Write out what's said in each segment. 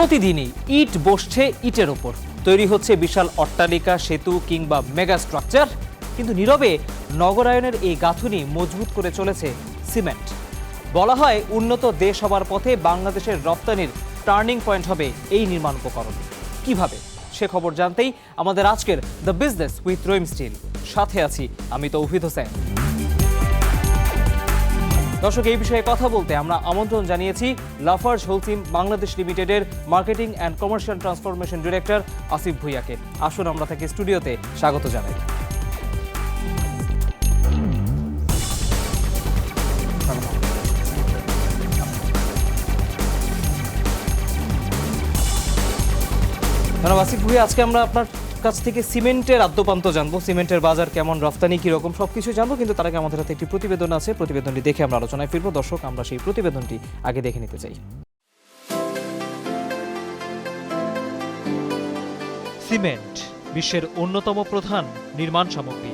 প্রতিদিনই ইট বসছে ইটের ওপর, তৈরি হচ্ছে বিশাল অট্টালিকা, সেতু কিংবা মেগা স্ট্রাকচার, কিন্তু নীরবে নগরায়নের এই গাঁথুনি মজবুত করে চলেছে সিমেন্ট। বলা হয় উন্নত দেশ হবার পথে বাংলাদেশের রপ্তানির টার্নিং পয়েন্ট হবে এই নির্মাণ উপকরণ। কিভাবে, সে খবর জানতেই আমাদের আজকের the business with Rahim Steel সাথে আছি আমি তৌহিদ হোসেন। দর্শক, এই বিষয়ে কথা বলতে আমরা আমন্ত্রণ জানিয়েছি লাফার্জ হোলসিম বাংলাদেশ লিমিটেডের marketing and commercial transformation director Asif ভুইয়াকে। আসুন আমরা তাকে স্টুডিওতে স্বাগত জানাই। ধন্যবাদ আসিফ ভুইয়া। আজকে আমরা আপনার কাছ থেকে সিমেন্টের আদ্যপান্ত জানবো, সিমেন্টের বাজার কেমন, রফতানি কিরকম, সবকিছু জানবো। কিন্তু তার আগে আমাদের হাতে একটি প্রতিবেদন আছে, প্রতিবেদনটি দেখে আমরা আলোচনায় ফিরবো। দর্শক, আমরা সেই প্রতিবেদনটি আগে দেখে নিতে চাই। সিমেন্ট বিশ্বের অন্যতম প্রধান নির্মাণ সামগ্রী।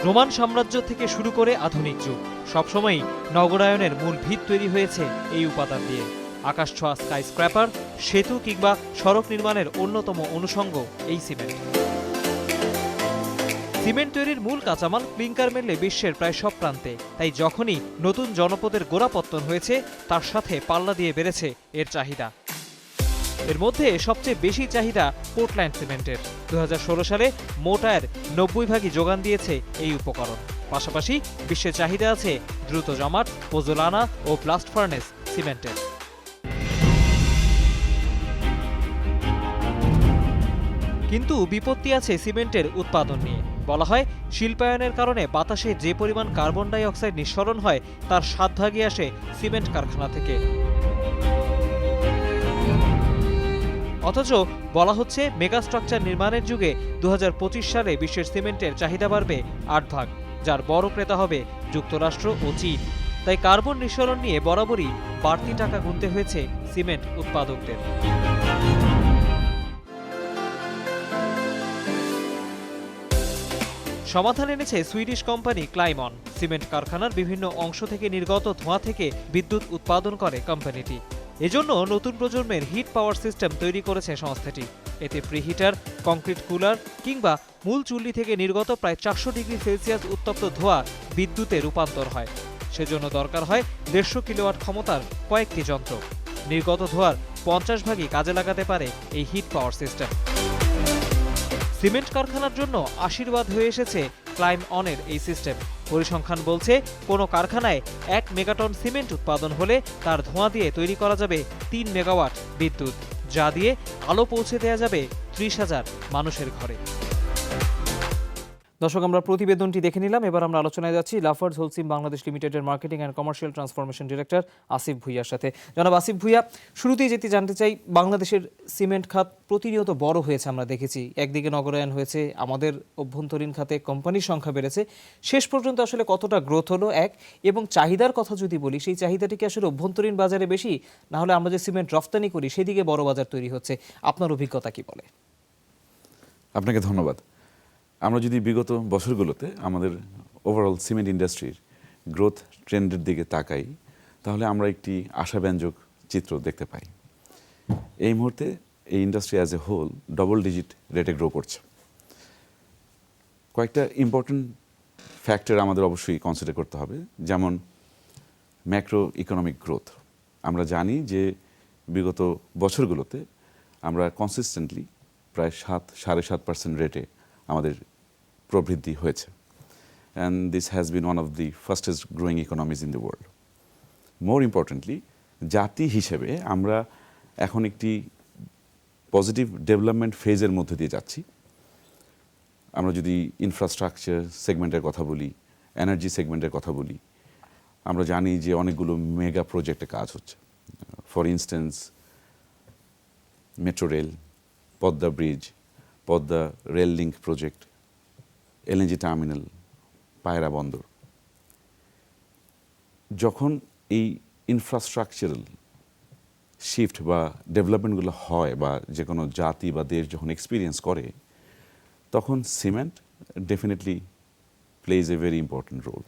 রোমান সাম্রাজ্য থেকে শুরু করে আধুনিক যুগ, সবসময়ই নগরায়নের মূল ভিত তৈরি হয়েছে এই উপাদান দিয়ে। আকাশছোঁয়া স্কাই স্ক্র্যাপার, সেতু কিংবা সড়ক নির্মাণের অন্যতম অনুষঙ্গ এই সিমেন্ট। সিমেন্ট তৈরির মূল কাঁচামাল ক্লিংকার মেলে বিশ্বের প্রায় সব প্রান্তে। তাই যখনই নতুন জনপদের গোড়াপত্তন হয়েছে, তার সাথে পাল্লা দিয়ে বেড়েছে এর চাহিদা। এর মধ্যে সবচেয়ে বেশি চাহিদা পোর্টল্যান্ড সিমেন্টের। 2016 সালে মোটায়ের 90% যোগান দিয়েছে এই উপকরণ। পাশাপাশি বিশ্বের চাহিদা আছে দ্রুত জমাট, পোজোলানা ও ব্লাস্ট ফার্নেস সিমেন্টের। কিন্তু বিপত্তি আছে সিমেন্টের উৎপাদন নিয়ে। বলা হয় শিল্পায়নের কারণে বাতাসে যে পরিমাণ কার্বন ডাই অক্সাইড নিঃসরণ হয়, তার 7 ভাগই আসে সিমেন্ট কারখানা থেকে। অথচ বলা হচ্ছে মেগা স্ট্রাকচার নির্মাণের যুগে 2025 সালে বিশ্বের সিমেন্টের চাহিদা বাড়বে 8 ভাগ, যার বড় ক্রেতা হবে যুক্তরাষ্ট্র ও চীন। তাই কার্বন নিঃসরণ নিয়ে বরাবরই বাড়তি টাকা গুনতে হয়েছে সিমেন্ট উৎপাদকদের। সমাধান এনেছে সুইডিশ কোম্পানি ক্লাইমন। সিমেন্ট কারখানার বিভিন্ন অংশ থেকে নির্গত ধোঁয়া থেকে বিদ্যুৎ উৎপাদন করে কোম্পানিটি। এজন্য নতুন প্রজন্মের হিট পাওয়ার সিস্টেম তৈরি করেছে সংস্থাটি। এতে প্রিহিটার, কংক্রিট কুলার কিংবা মূল চুল্লি থেকে নির্গত প্রায় 400 ডিগ্রি সেলসিয়াস উত্তপ্ত ধোঁয়া বিদ্যুতে রূপান্তর হয়। সেজন্য দরকার হয় 150 কিলোওয়াট ক্ষমতার কয়েকটি যন্ত্র। নির্গত ধোঁয়ার 50 ভাগই কাজে লাগাতে পারে এই হিট পাওয়ার সিস্টেম। সিমেন্ট কারখানার জন্য আশীর্বাদ হয়ে এসেছে ক্লাইম অনের এই সিস্টেম। পরিসংখ্যান বলছে, কোনো কারখানায় 1 মেগাটন সিমেন্ট উৎপাদন হলে তার ধোঁয়া দিয়ে তৈরি করা যাবে 3 মেগাওয়াট বিদ্যুৎ, যা দিয়ে আলো পৌঁছে দেওয়া যাবে 30,000 মানুষের ঘরে। দর্শক, আমরা প্রতিবেদনটি দেখে নিলাম। এবার আমরা আলোচনায় যাচ্ছি লাফার্জ হোলসিম বাংলাদেশ লিমিটেডের marketing and commercial transformation director Asif ভুইয়ার সাথে। জনাব আসিফ ভুইয়া, শুরুতেই যেটি জানতে চাই, বাংলাদেশের সিমেন্ট খাত প্রতিনিয়ত বড় হয়েছে, আমরা দেখেছি। একদিকে নগরায়ন হয়েছে, আমাদের অভ্যন্তরীণ খাতে কোম্পানির সংখ্যা বেড়েছে। শেষ পর্যন্ত আসলে কতটা গ্রোথ হলো এক, এবং চাহিদার কথা যদি বলি, সেই চাহিদাটি কি আসলে অভ্যন্তরীণ বাজারে বেশি, না হলে আমরা যে সিমেন্ট রফতানি করি সেদিকে বড় বাজার তৈরি হচ্ছে? আপনার অভিজ্ঞতা কি বলে? আপনাকে ধন্যবাদ। আমরা যদি বিগত বছরগুলোতে আমাদের ওভারঅল সিমেন্ট ইন্ডাস্ট্রির গ্রোথ ট্রেন্ডের দিকে তাকাই, তাহলে আমরা একটি আশাব্যঞ্জক চিত্র দেখতে পাই। এই মুহূর্তে এই industry as a whole double digit রেটে গ্রো করছে। কয়েকটা ইম্পর্টেন্ট ফ্যাক্টর আমাদের অবশ্যই কনসিডার করতে হবে, যেমন ম্যাক্রো ইকোনমিক গ্রোথ। আমরা জানি যে বিগত বছরগুলোতে আমরা কনসিস্টেন্টলি প্রায় 7-7.5% রেটে আমাদের প্রবৃদ্ধি হয়েছে, and this has been one of the fastest growing economies in the world. More importantly, জাতি হিসেবে আমরা এখন একটি পজিটিভ ডেভেলপমেন্ট ফেজের মধ্যে দিয়ে যাচ্ছি। আমরা যদি ইনফ্রাস্ট্রাকচার সেগমেন্টের কথা বলি, এনার্জি সেগমেন্টের কথা বলি, আমরা জানি যে অনেকগুলো মেগা প্রজেক্টে কাজ হচ্ছে। For instance, metro rail, Padma bridge, Padma rail link project, LNG terminal, পায়রা বন্দর। যখন এই ইনফ্রাস্ট্রাকচারাল শিফট বা ডেভেলপমেন্টগুলো হয়, বা যে কোনো জাতি বা দেশ যখন এক্সপিরিয়েন্স করে, তখন cement definitely plays a very important role.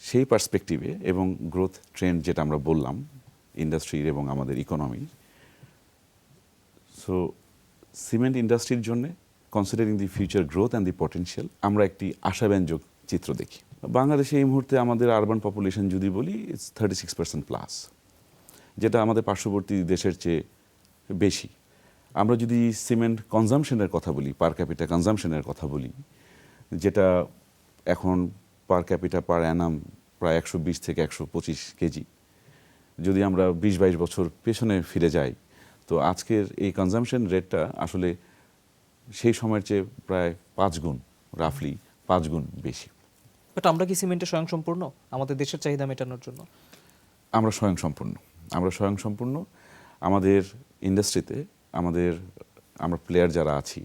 সেই পার্সপেক্টিভে এবং গ্রোথ ট্রেন্ড যেটা আমরা বললাম, ইন্ডাস্ট্রির এবং আমাদের ইকোনমির। সো সিমেন্ট ইন্ডাস্ট্রির জন্য considering the future growth and the potential আমরা একটি আশাব্যঞ্জক চিত্র দেখি। বাংলাদেশে এই মুহূর্তে আমাদের আরবান পপুলেশন যদি বলি ইটস 36% প্লাস, যেটা আমাদের পার্শ্ববর্তী দেশের চেয়ে বেশি। আমরা যদি সিমেন্ট কনজামশনের কথা বলি, পার ক্যাপিটা কনজামশনের কথা বলি, যেটা এখন পার ক্যাপিটা পার অ্যানাম প্রায় 120 থেকে 125 কেজি, যদি আমরা 20-22 বছর পেছনে ফিরে যাই, তো আজকের এই কনজামশন রেটটা আসলে সেই সময়ের চেয়ে প্রায় 5 গুণ, রাফলি 5 গুণ বেশি। বাট আমরা কি সিমেন্টে স্বয়ংসম্পূর্ণ আমাদের দেশের চাহিদা মেটানোর জন্য? আমরা স্বয়ংসম্পূর্ণ। আমাদের ইন্ডাস্ট্রিতে আমরা প্লেয়ার যারা আছি,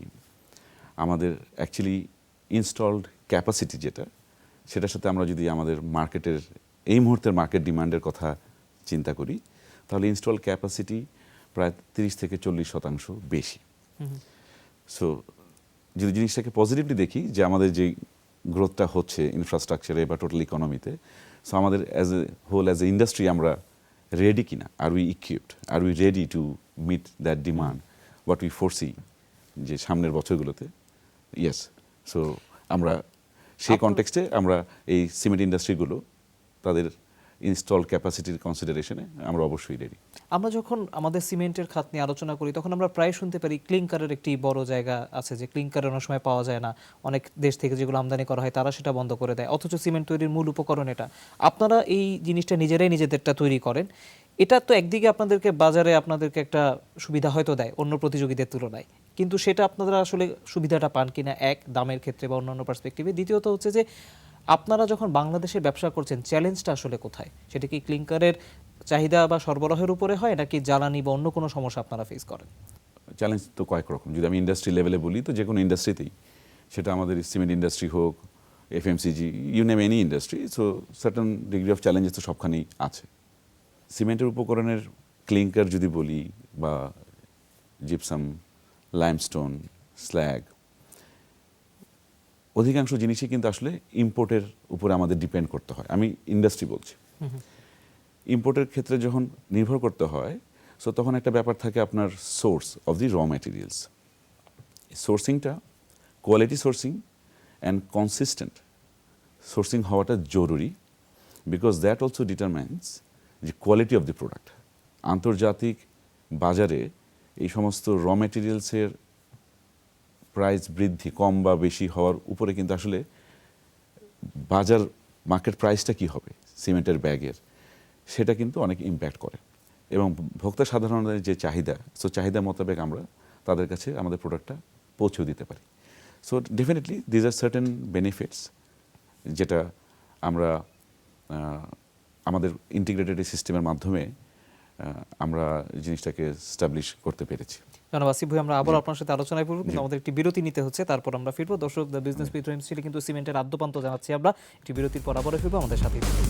আমাদের অ্যাকচুয়ালি ইনস্টলড ক্যাপাসিটি সেটার সাথে আমরা যদি আমাদের মার্কেটের এই মুহূর্তের মার্কেট ডিমান্ডের কথা চিন্তা করি, তাহলে ইনস্টল ক্যাপাসিটি প্রায় 30 থেকে 40% বেশি। সো যদি জিনিসটাকে পজিটিভলি দেখি যে আমাদের যে গ্রোথটা হচ্ছে ইনফ্রাস্ট্রাকচারে বা টোটাল ইকোনমিতে, সো আমাদের as a whole as a industry আমরা রেডি কিনা, are we equipped, are we ready to meet that demand what we foresee যে সামনের বছরগুলোতে। ইয়েস, সো আমরা সেই কনটেক্সটে আমরা এই সিমেন্ট ইন্ডাস্ট্রিগুলো তাদের ইনস্টল ক্যাপাসিটির কনসিডারেশনে আমরা অবশ্যই রেডি। আমরা যখন আমাদের সিমেন্টের খাত নিয়ে আলোচনা করি তখন আমরা প্রায় শুনতে পারি ক্লিংকারের একটি বড় জায়গা আছে, যে ক্লিংকার অনেক সময় পাওয়া যায় না, অনেক দেশ থেকে যেগুলো আমদানি করা হয় তারা সেটা বন্ধ করে দেয়, অথচ সিমেন্ট তৈরির মূল উপকরণ এটা। আপনারা এই জিনিসটা নিজেরাই নিজেদেরটা তৈরি করেন, এটা তো একদিকে আপনাদেরকে বাজারে আপনাদেরকে একটা সুবিধা হয়তো দেয় অন্য প্রতিযোগীদের তুলনায়, কিন্তু সেটা আপনারা আসলে সুবিধাটা পান কিনা, এক দামের ক্ষেত্রে বা অন্যান্য পার্সপেক্টিভে। দ্বিতীয়ত হচ্ছে যে আপনারা যখন বাংলাদেশে ব্যবসা করছেন চ্যালেঞ্জটা আসলে কোথায়? সেটা কি ক্লিংকারের চাহিদা বা সরবরাহের উপরে হয়, নাকি জ্বালানি বা অন্য কোনো সমস্যা আপনারা ফেস করেন? চ্যালেঞ্জ তো কয়েক রকম। যদি আমি ইন্ডাস্ট্রি লেভেলে বলি, তো যে কোনো ইন্ডাস্ট্রিতেই, সেটা আমাদের সিমেন্ট ইন্ডাস্ট্রি হোক, FMCG, you name any industry, so certain degree of challenges তো সবখানেই আছে। সিমেন্টের উপকরণের ক্লিংকার যদি বলি, বা জিপসাম, লাইমস্টোন, স্ল্যাগ, অধিকাংশ জিনিসই কিন্তু আসলে ইম্পোর্টের উপরে আমাদের ডিপেন্ড করতে হয়। আমি ইন্ডাস্ট্রি বলছি। ইম্পোর্টের ক্ষেত্রে যখন নির্ভর করতে হয়, সো তখন একটা ব্যাপার থাকে আপনার source of the raw materials. সোর্সিংটা, quality sourcing and consistent sourcing হওয়াটা জরুরি, বিকজ দ্যাট অলসো ডিটারমাইন্স যে কোয়ালিটি অফ দি প্রোডাক্ট। আন্তর্জাতিক বাজারে এই সমস্ত র ম্যাটেরিয়ালসের প্রাইস বৃদ্ধি কম বা বেশি হওয়ার উপরে কিন্তু আসলে বাজার মার্কেট প্রাইসটা কি হবে সিমেন্টের ব্যাগের, সেটা কিন্তু অনেক ইম্প্যাক্ট করে। এবং ভোক্তা সাধারণের যে চাহিদা, সো চাহিদা মোতাবেক আমরা তাদের কাছে আমাদের প্রোডাক্টটা পৌঁছেও দিতে পারি। So definitely these are certain benefits, যেটা আমরা আমাদের ইন্টিগ্রেটেড সিস্টেমের মাধ্যমে আমরা জিনিসটাকে স্টাবলিশ করতে পেরেছি। জনাব আসিফ ভাই, আমরা আবার আপনার সাথে আলোচনায় পড়ব, কিন্তু আমাদের একটি বিরতি নিতে হচ্ছে, তারপর আমরা ফিরবো। দর্শক, দ্য বিজনেস উইথ রহিম স্টিলে কিন্তু সিমেন্টের আদ্যপান্ত জানাচ্ছি আমরা। একটি বিরতির পর আবারও ফিরবো, আমাদের সাথেই থাকুন।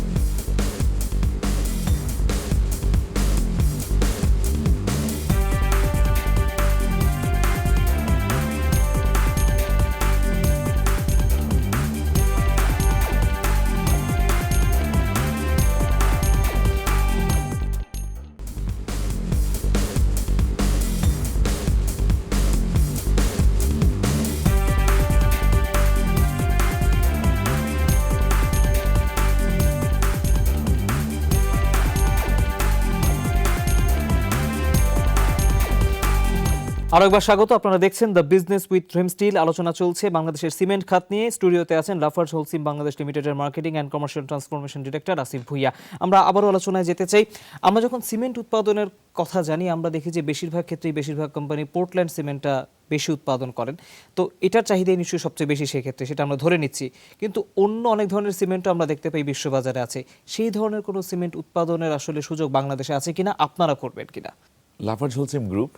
আরো একবার স্বাগত। আপনারা দেখছেন the business with Rahim still. আলোচনা চলছে বাংলাদেশের সিমেন্ট খাত নিয়ে। স্টুডিওতে আছেন লাফার্জ হোলসিম বাংলাদেশ লিমিটেডের marketing and commercial transformation director Asif Bhuiyan. আমরা আবারও আলোচনায় যেতে চাই। আমরা যখন সিমেন্ট উৎপাদনের কথা জানি, আমরা দেখি যে বেশিরভাগ ক্ষেত্রেই বেশিরভাগ কোম্পানি পোর্টল্যান্ড সিমেন্টটা বেশি উৎপাদন করেন। তো এটার চাহিদাই নিশ্চয়ই সবচেয়ে বেশি সেক্ষেত্রে, সেটা আমরা ধরে নিচ্ছি। কিন্তু অন্য অনেক ধরনের সিমেন্টও আমরা দেখতে পাই বিশ্ববাজারে আছে। সেই ধরনের কোনো সিমেন্ট উৎপাদনের আসলে সুযোগ বাংলাদেশে আছে কিনা, আপনারা করবেন কিনা? লাফার্জ হোলসিম গ্রুপ,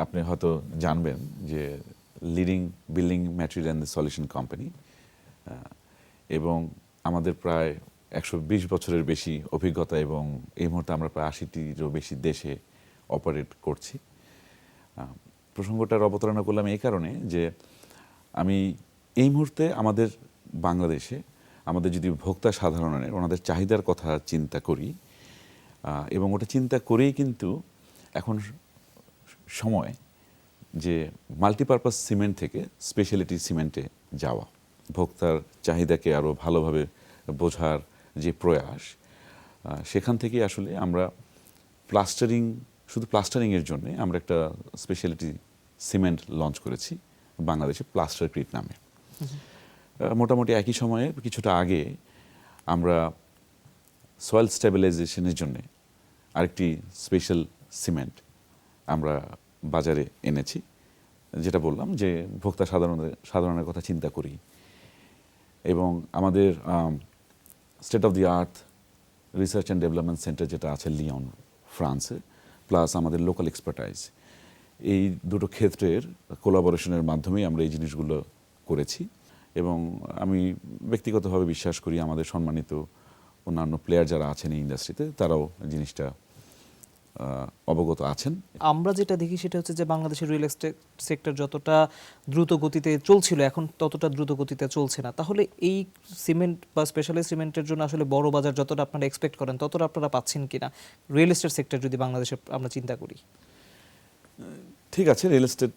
আপনি হয়তো জানবেন যে leading building material and solution company, এবং আমাদের প্রায় 120 বছরের বেশি অভিজ্ঞতা, এবং এই মুহূর্তে আমরা প্রায় 80টিরও বেশি দেশে অপারেট করছি। প্রসঙ্গটার অবতারণা করলাম এই কারণে যে আমি এই মুহূর্তে আমাদের বাংলাদেশে আমাদের যদি ভোক্তা সাধারণের ওনাদের চাহিদার কথা চিন্তা করি, এবং ওটা চিন্তা করেই কিন্তু এখন সময় যে মাল্টিপারপাস সিমেন্ট থেকে স্পেশালিটি সিমেন্টে যাওয়া, ভোক্তার চাহিদাকে আরও ভালোভাবে বোঝার যে প্রয়াস, সেখান থেকে আসলে আমরা প্লাস্টারিং, শুধু প্লাস্টারিংয়ের জন্য আমরা একটা স্পেশালিটি সিমেন্ট লঞ্চ করেছি বাংলাদেশে, প্লাস্টার ক্রিট নামে। মোটামুটি একই সময়ে কিছুটা আগে আমরা সয়েল স্টেবিলাইজেশনের জন্য আরেকটি স্পেশাল সিমেন্ট আমরা বাজারে এনেছি, যেটা বললাম যে ভোক্তা সাধারণের কথা চিন্তা করি। এবং আমাদের state of the earth research and development centre যেটা আছে লিওন ফ্রান্সে, প্লাস আমাদের লোকাল এক্সপার্টাইজ, এই দুটো ক্ষেত্রের কোলাবোরেশনের মাধ্যমেই আমরা এই জিনিসগুলো করেছি। এবং আমি ব্যক্তিগতভাবে বিশ্বাস করি আমাদের সম্মানিত অন্যান্য প্লেয়ার যারা আছেন এই ইন্ডাস্ট্রিতে, তারাও জিনিসটা অবগত আছেন। আমরা যেটা দেখি সেটা হচ্ছে যে বাংলাদেশের রিয়েল এস্টেট সেক্টর যতটা দ্রুত গতিতে চলছিল এখন ততটা দ্রুত গতিতে চলছে না। তাহলে এই সিমেন্ট বা স্পেশালাইজড সিমেন্টের জন্য আসলে বড় বাজার যতটা আপনারা এক্সপেক্ট করেন ততটা আপনারা পাচ্ছেন কিনা রিয়েল এস্টেট সেক্টর যদি বাংলাদেশে আমরা চিন্তা করি? ঠিক আছে, রিয়েল এস্টেট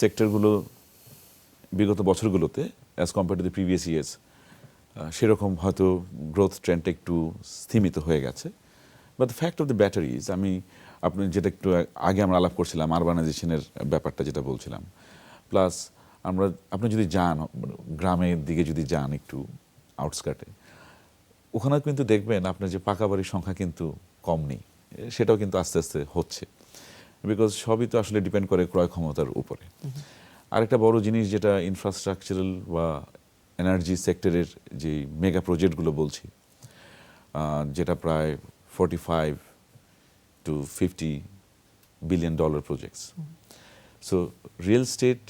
সেক্টরগুলো বিগত বছরগুলোতে as compare to the previous years সেরকম হয়তো গ্রোথ ট্রেন্ডটা একটু স্থিমিত হয়ে গেছে। But the fact of the batter is, আপনি যেটা একটু আগে আমরা আলাপ করছিলাম আরবানাইজেশনের ব্যাপারটা যেটা বলছিলাম, প্লাস আপনি যদি যান গ্রামের দিকে, যদি যান একটু আউটস্কার্টে, ওখানে কিন্তু দেখবেন আপনার যে পাকা বাড়ির সংখ্যা কিন্তু কম নেই, সেটাও কিন্তু আস্তে আস্তে হচ্ছে, বিকজ সবই তো আসলে ডিপেন্ড করে ক্রয় ক্ষমতার উপরে। আরেকটা বড় জিনিস যেটা ইনফ্রাস্ট্রাকচারাল বা এনার্জি সেক্টরের যে মেগা প্রজেক্টগুলো বলছি, যেটা প্রায় 45 to 50 billion dollar projects. So real estate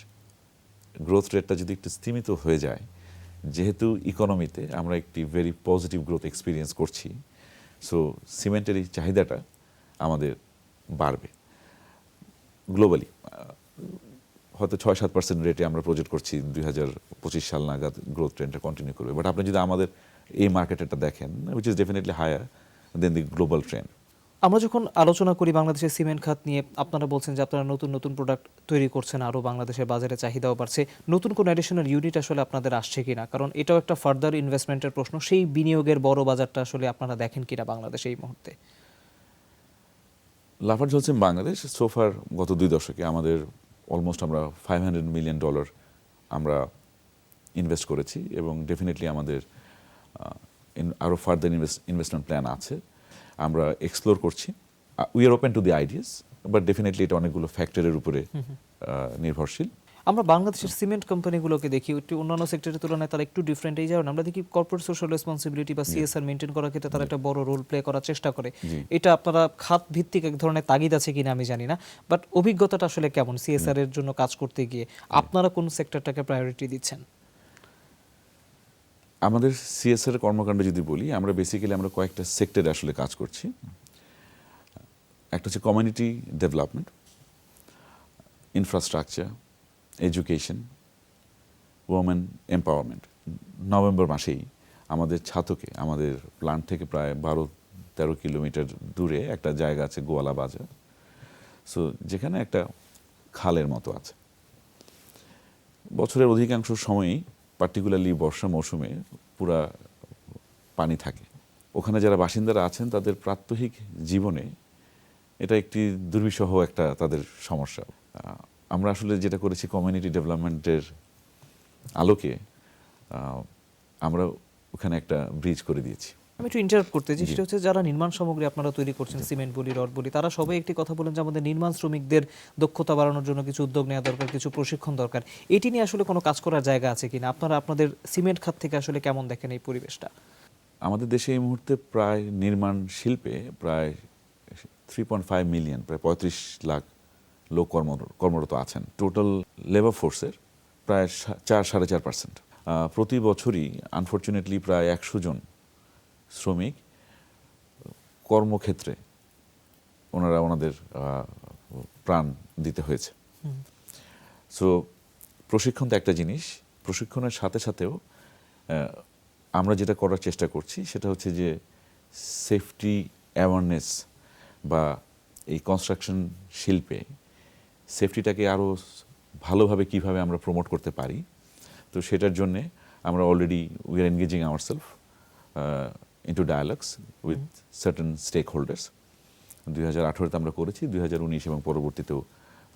growth রেটটা যদি একটু স্থিমিত হয়ে যায়, যেহেতু ইকোনমিতে আমরা একটি ভেরি পজিটিভ গ্রোথ এক্সপিরিয়েন্স করছি, সো সিমেন্টের এই চাহিদাটা আমাদের বাড়বে গ্লোবালি। হয়তো 6-7% রেটে আমরা প্রজেক্ট করছি 2025 সাল নাগাদ গ্রোথ ট্রেন্ডটা কন্টিনিউ করবে। বাট আপনি যদি আমাদের এই মার্কেটটা দেখেন, which is definitely higher than the global trend. আমরা যখন আলোচনা করি বাংলাদেশের সিমেন্ট খাত নিয়ে, আপনারা বলছেন যে আপনারা নতুন নতুন প্রোডাক্ট তৈরি করছেন, আরও বাংলাদেশের বাজারে চাহিদাও বাড়ছে, নতুন কোনো অ্যাডিশনাল ইউনিট আসলে আপনাদের আসছে কিনা? কারণ এটাও একটা ফার্দার ইনভেস্টমেন্টের প্রশ্ন, সেই বিনিয়োগের বড় বাজারটা আসলে আপনারা দেখেন কিনা বাংলাদেশে এই মুহূর্তে? লাফার্জ হচ্ছে বাংলাদেশ সোফার গত 2 দশকে আমাদের অলমোস্ট আমরা $500 million আমরা ইনভেস্ট করেছি, এবং ডেফিনেটলি আমাদের আরও ফার্দার ইনভেস্টমেন্ট প্ল্যান আছে, আমরা এক্সপ্লোর করছি। We are open to the ideas, but definitely এটা অনেকগুলো ফ্যাক্টরের উপরে নির্ভরশীল। আমরা বাংলাদেশের সিমেন্ট কোম্পানিগুলোকে দেখি একটু অন্যান্য সেক্টরের তুলনায় তারা একটু ডিফারেন্ট। এই যেমন আমরা দেখি কর্পোরেট সোশ্যাল রেসপন্সিবিলিটি বা সিএসআর মেনটেন করার ক্ষেত্রে তারা একটা বড় রোল প্লে করার চেষ্টা করে। এটা আপনারা খাত ভিত্তিক এক ধরনের তাগিদ আছে কিনা আমি জানি না, বাট অভিজ্ঞতাটা আসলে কেমন সিএসআর এর জন্য কাজ করতে গিয়ে? আপনারা কোন সেক্টরটাকে প্রায়োরিটি দিচ্ছেন? আমাদের সিএসআর কর্মকাণ্ড যদি বলি, আমরা বেসিক্যালি আমরা কয়েকটা সেক্টরে আসলে কাজ করছি। একটা হচ্ছে community development, infrastructure, education, women empowerment. November মাসেই আমাদের ছাতকে, আমাদের প্ল্যান্ট থেকে প্রায় 12-13 কিলোমিটার দূরে একটা জায়গা আছে গোয়ালা বাজার, সো যেখানে একটা খালের মতো আছে। বছরের অধিকাংশ সময়ই পার্টিকুলারলি বর্ষা মৌসুমে পুরা পানি থাকে। ওখানে যারা বাসিন্দারা আছেন তাদের প্রাত্যহিক জীবনে এটা একটি দুর্বিষহ একটা তাদের সমস্যা। আমরা আসলে যেটা করেছি কমিউনিটি ডেভেলপমেন্টের আলোকে আমরা ওখানে একটা ব্রিজ করে দিয়েছি। আমি একটু ইন্টারাপ্ট করতে চাই, সেটা হচ্ছে যারা নির্মাণ সামগ্রী আপনারা তৈরি করছেন, সিমেন্ট বলি, রড বলি, তারা সবাই একটি কথা বলেন যে আমাদের নির্মাণ শ্রমিকদের দক্ষতা বাড়ানোর জন্য কিছু উদ্যোগ নেওয়া দরকার, কিছু প্রশিক্ষণ দরকার। এটি নিয়ে আসলে কোনো কাজ করার জায়গা আছে কিনা? আপনারা আপনাদের সিমেন্ট খাত থেকে আসলে কেমন দেখেন এই পরিবেশটা? আমাদের দেশে এই মুহূর্তে প্রায় নির্মাণ শিল্পে প্রায় 3.5 মিলিয়ন, প্রায় 35 লাখ লোক কর্মরত আছেন। টোটাল লেবার ফোর্সের প্রায় 4-4.5%। প্রতি বছরই আনফর্চুনেটলি প্রায় 100 জন শ্রমিক কর্মক্ষেত্রে ওনাদের প্রাণ দিতে হয়েছে। সো প্রশিক্ষণ তো একটা জিনিস, প্রশিক্ষণের সাথে সাথেও আমরা যেটা করার চেষ্টা করছি সেটা হচ্ছে যে সেফটি অ্যাওয়ারনেস বা এই কনস্ট্রাকশন শিল্পে সেফটিটাকে আরও ভালোভাবে কিভাবে আমরা প্রমোট করতে পারি, তো সেটার জন্যে আমরা already we are engaging ourself into dialogues with certain stakeholders. 2018-তে আমরা করেছি, 2019 এবং পরবর্তীতেও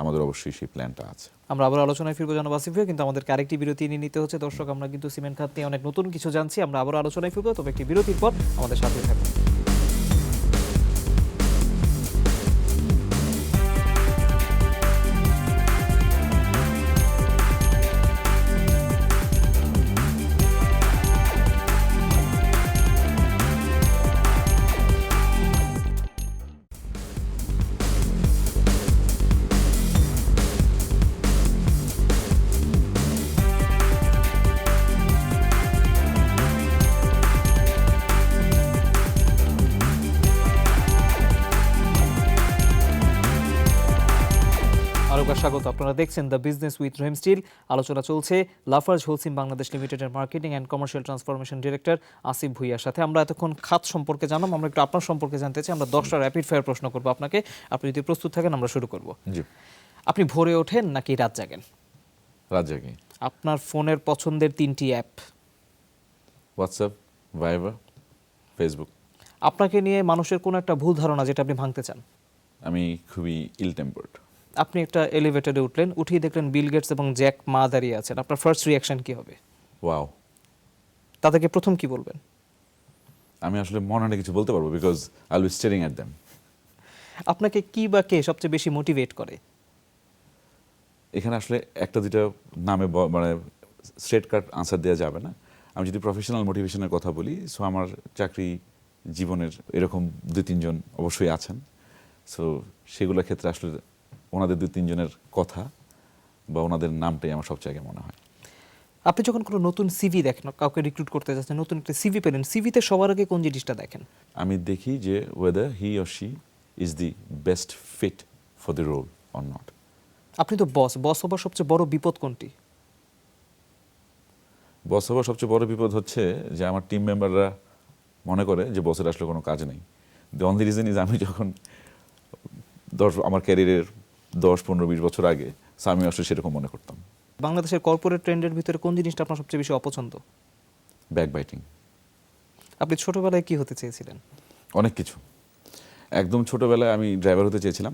আমাদের অবশ্যই সেই প্ল্যানটা আছে। আমরা আবার আলোচনায় ফিরবো জনাব আসিফ ভাই, কিন্তু আমাদেরকে আরেকটি বিরতি নিয়ে নিতে হচ্ছে। দর্শক, আমরা কিন্তু সিমেন্ট খাত নিয়ে অনেক নতুন কিছু জানছি, আমরা আবার আলোচনায় ফিরবো, তবে একটি বিরতির পর আমাদের সাথে থাকুন। আরেকবার স্বাগত। আপনারা দেখছেন the business with Rahim still. আলোচনা চলছে লাফার্জ হোলসিম বাংলাদেশ লিমিটেডের marketing and commercial transformation director Asif ভুইয়ার সাথে। আমরা এতক্ষণ খাত সম্পর্কে জানলাম, আমরা একটু আপনার সম্পর্কে জানতে চাই। আমরা 10টা র্যাপিড ফায়ার প্রশ্ন করবো আপনাকে, আপনি যদি প্রস্তুত থাকেন আমরা শুরু করব। জি। আপনি ভোরে ওঠেন নাকি রাত জাগেন? রাত জাগি। আপনার ফোনের পছন্দের 3টি অ্যাপ? হোয়াটসঅ্যাপ, ভাইবার, ফেসবুক। আপনাকে নিয়ে মানুষের কোনো একটা ভুল ধারণা যেটা আপনি ভাঙতে চান? আমি খুবই ইল টেম্পার্ড। আপনি একটা এলিভেটরে উঠলেন, উঠিয়ে দেখলেন বিল গেটস এবং জ্যাক মা দাঁড়িয়ে আছেন, আপনার ফার্স্ট রিয়াকশন কি হবে? ওয়াও। তাদেরকে প্রথম কি বলবেন? আমি আসলে মনে কিছু বলতে পারবো, because I will be stirring at them. আপনাকে কি বা কে সবচেয়ে বেশি মোটিভেট করে? এখানে আসলে একটা দুইটা নামে মানে স্ট্রেট কাট আনসার দেওয়া যাবে না। আমি যদি প্রফেশনাল মোটিভেশনের কথা বলি, সো আমার চাকরি জীবনের এরকম 2-3 জন অবশ্যই আছেন। সো সেগুলোর ক্ষেত্রে আসলে ওনাদের 2-3 জনের কথা বা ওনাদের নামটাই আমার সবচেয়ে আগে মনে হয়। আপনি যখন কোনো নতুন সিভি দেখেন, কাউকে রিক্রুট করতে যাচ্ছেন, নতুন একটা সিভি পেলেন, সিভিতে সবার আগে কোন জিনিসটা দেখেন? আমি দেখি যে whether he or she is the best fit for the role or not. আপনি তো বস, বস হবার সবচেয়ে বড় বিপদ কোনটি? বস হওয়ার সবচেয়ে বড় বিপদ হচ্ছে যে আমার টিম মেম্বাররা মনে করে যে বসের আসলে কোনো কাজ নেই। দ্য অনলি রিজন ইজ আমি যখন আমার ক্যারিয়ারের 10-15-20 বছর আগে, সো আমি আসলে সেরকম মনে করতাম। বাংলাদেশের কর্পোরেট ট্রেন্ডের ভিতরে কোন জিনিসটা আপনার সবচেয়ে বেশি অপছন্দ? ব্যাকবাইটিং। আপনি ছোটবেলায় কি হতে চেয়েছিলেন? অনেক কিছু। একদম ছোটবেলায় আমি ড্রাইভার হতে চেয়েছিলাম,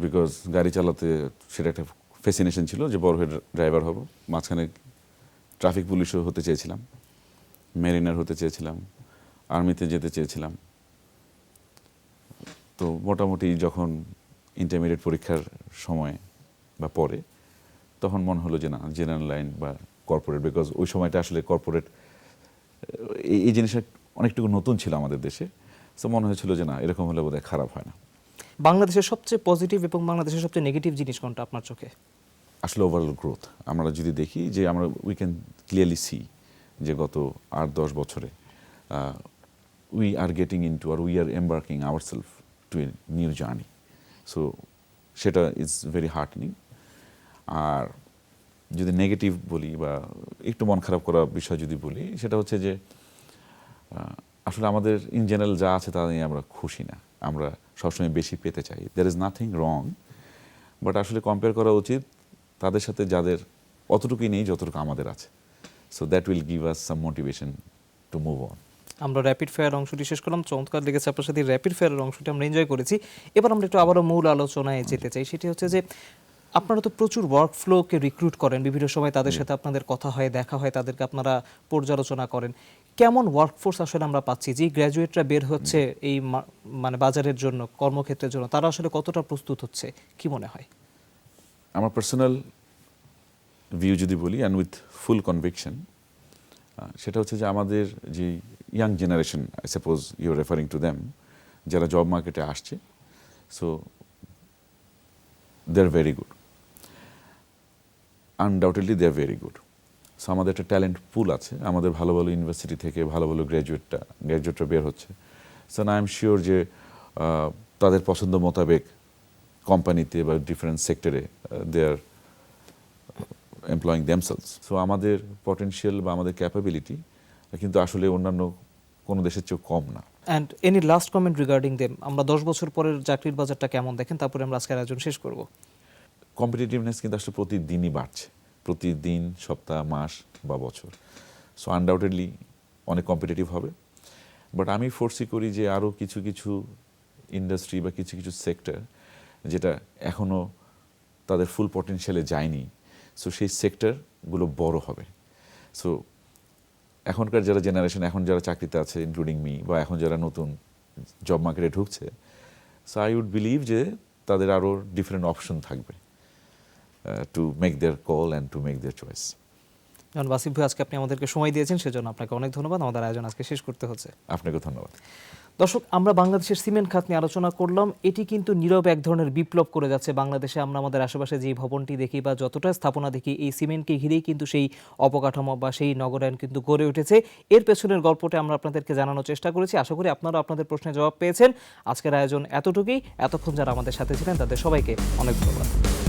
বিকজ গাড়ি চালাতে সেটা একটা ফ্যাসিনেশন ছিল যে বড় হয়ে ড্রাইভার হব। মাঝখানে ট্রাফিক পুলিশও হতে চেয়েছিলাম, মেরিনার হতে চেয়েছিলাম, আর্মিতে যেতে চেয়েছিলাম। তো মোটামুটি যখন ইন্টারমিডিয়েট পরীক্ষার সময় বা পরে, তখন মনে হলো যে না, জেনারেল লাইন বা কর্পোরেট, বিকজ ওই সময়টা আসলে কর্পোরেট এই জিনিসটা অনেকটুকু নতুন ছিল আমাদের দেশে। তো মনে হয়েছিল যে না, এরকম হলে বোধহয় খারাপ হয় না। বাংলাদেশের সবচেয়ে পজিটিভ এবং বাংলাদেশের সবচেয়ে নেগেটিভ জিনিস কোনটা আপনার চোখে? আসলে ওভারঅল গ্রোথ আমরা যদি দেখি, যে আমরা উই ক্যান ক্লিয়ারলি সি যে গত 8-10 বছরে উই আর গেটিং ইনটু আর we are embarking ourself to a new journey. So সেটা ইজ ভেরি হার্টনিং। আর যদি নেগেটিভ বলি বা একটু মন খারাপ করা বিষয় যদি বলি, সেটা হচ্ছে যে আসলে আমাদের ইন জেনারেল যা আছে তা নিয়ে আমরা খুশি না। আমরা সবসময় বেশি পেতে চাই। There is nothing wrong, but আসলে কম্পেয়ার করা উচিত তাদের সাথে যাদের অতটুকুই নেই যতটুকু আমাদের আছে। So that will give us some motivation to move on. আমরা র্যাপিড ফায়ার অংশটি শেষ করলাম, চমৎকার লেগেছে আপনার সাথে র্যাপিড ফায়ারের অংশটি আমরা এনজয় করেছি। এবার আমরা একটু আবারও মূল আলোচনায় যেতে চাই। সেটি হচ্ছে যে আপনারা তো প্রচুর ওয়ার্কফ্লোকে রিক্রুট করেন, বিভিন্ন সময় তাদের সাথে আপনাদের কথা হয়, দেখা হয়, তাদেরকে আপনারা পর্যালোচনা করেন। কেমন ওয়ার্কফোর্স আসলে আমরা পাচ্ছি? যে গ্র্যাজুয়েটরা বের হচ্ছে এই মানে বাজারের জন্য, কর্মক্ষেত্রের জন্য, তারা আসলে কতটা প্রস্তুত হচ্ছে কি মনে হয়? আমার পার্সোনাল ভিউ যদি বলি, অ্যান্ড উইথ ফুল কনভিকশন, সেটা হচ্ছে যে আমাদের যে young generation, I suppose you are referring to them, যারা জব মার্কেটে আসছে, so they are very good, undoubtedly they are very good. So আমাদের একটা ট্যালেন্ট পুল আছে, আমাদের ভালো ভালো ইউনিভার্সিটি থেকে ভালো ভালো গ্র্যাজুয়েটরা বের হচ্ছে। সো আই এম শিওর যে তাদের পছন্দ মোতাবেক কোম্পানিতে বা ডিফারেন্ট সেক্টরে দে আর এমপ্লয়িং দেমসেলস। সো আমাদের পটেনশিয়াল বা আমাদের ক্যাপাবিলিটি কিন্তু আসলে অন্যান্য কোনো দেশের চেয়েও কম না। And any last comment regarding them, আমরা 10 বছর পরের চাকরির বাজারটা কেমন দেখেন, তারপরে আমরা আজকের আয়োজন শেষ করব। কম্পিটিটিভনেস কিন্তু আসলে প্রতিদিনই বাড়ছে, প্রতিদিন, সপ্তাহ, মাস বা বছর। সো আনডাউটেডলি অনেক কম্পিটিটিভ হবে, বাট আমি ফোরসি করি যে আরও কিছু কিছু ইন্ডাস্ট্রি বা কিছু কিছু সেক্টর যেটা এখনও তাদের ফুল পটেনশিয়ালে যায়নি, সো সেই সেক্টরগুলো বড় হবে। সো এখনকার যারা জেনারেশন, এখন যারা চাকরিতে আছে ইনক্লুডিং মি, বা এখন যারা নতুন জব মার্কেটে ঢুকছে, সো আই উড বিলিভ যে তাদের আরও ডিফারেন্ট অপশন থাকবে to make their call and to make their choice. যেমন বাসিফ ভাই, আজকে আপনি আমাদেরকে সময় দিয়েছেন, সেজন্য আপনাকে অনেক ধন্যবাদ। আমাদের আয়োজন আজকে শেষ করতে হচ্ছে। আপনাকে ধন্যবাদ। দর্শক, আমরা বাংলাদেশের সিমেন্ট খাত নিয়ে আলোচনা করলাম। এটি কিন্তু নীরব এক ধরনের বিপ্লব করে যাচ্ছে বাংলাদেশে। আমরা আমাদের আশেপাশে যে ভবনটি দেখি বা যতটা স্থাপনা দেখি, এই সিমেন্টকে ঘিরেই কিন্তু সেই অবকাঠামো বা সেই নগরায়ন কিন্তু গড়ে উঠেছে। এর পেছনের গল্পটা আমরা আপনাদেরকে জানানোর চেষ্টা করেছি। আশা করি আপনারা আপনাদের প্রশ্নের জবাব পেয়েছেন। আজকের আয়োজন এতটুকুই। এতক্ষণ যারা আমাদের সাথে ছিলেন তাদের সবাইকে অনেক ধন্যবাদ।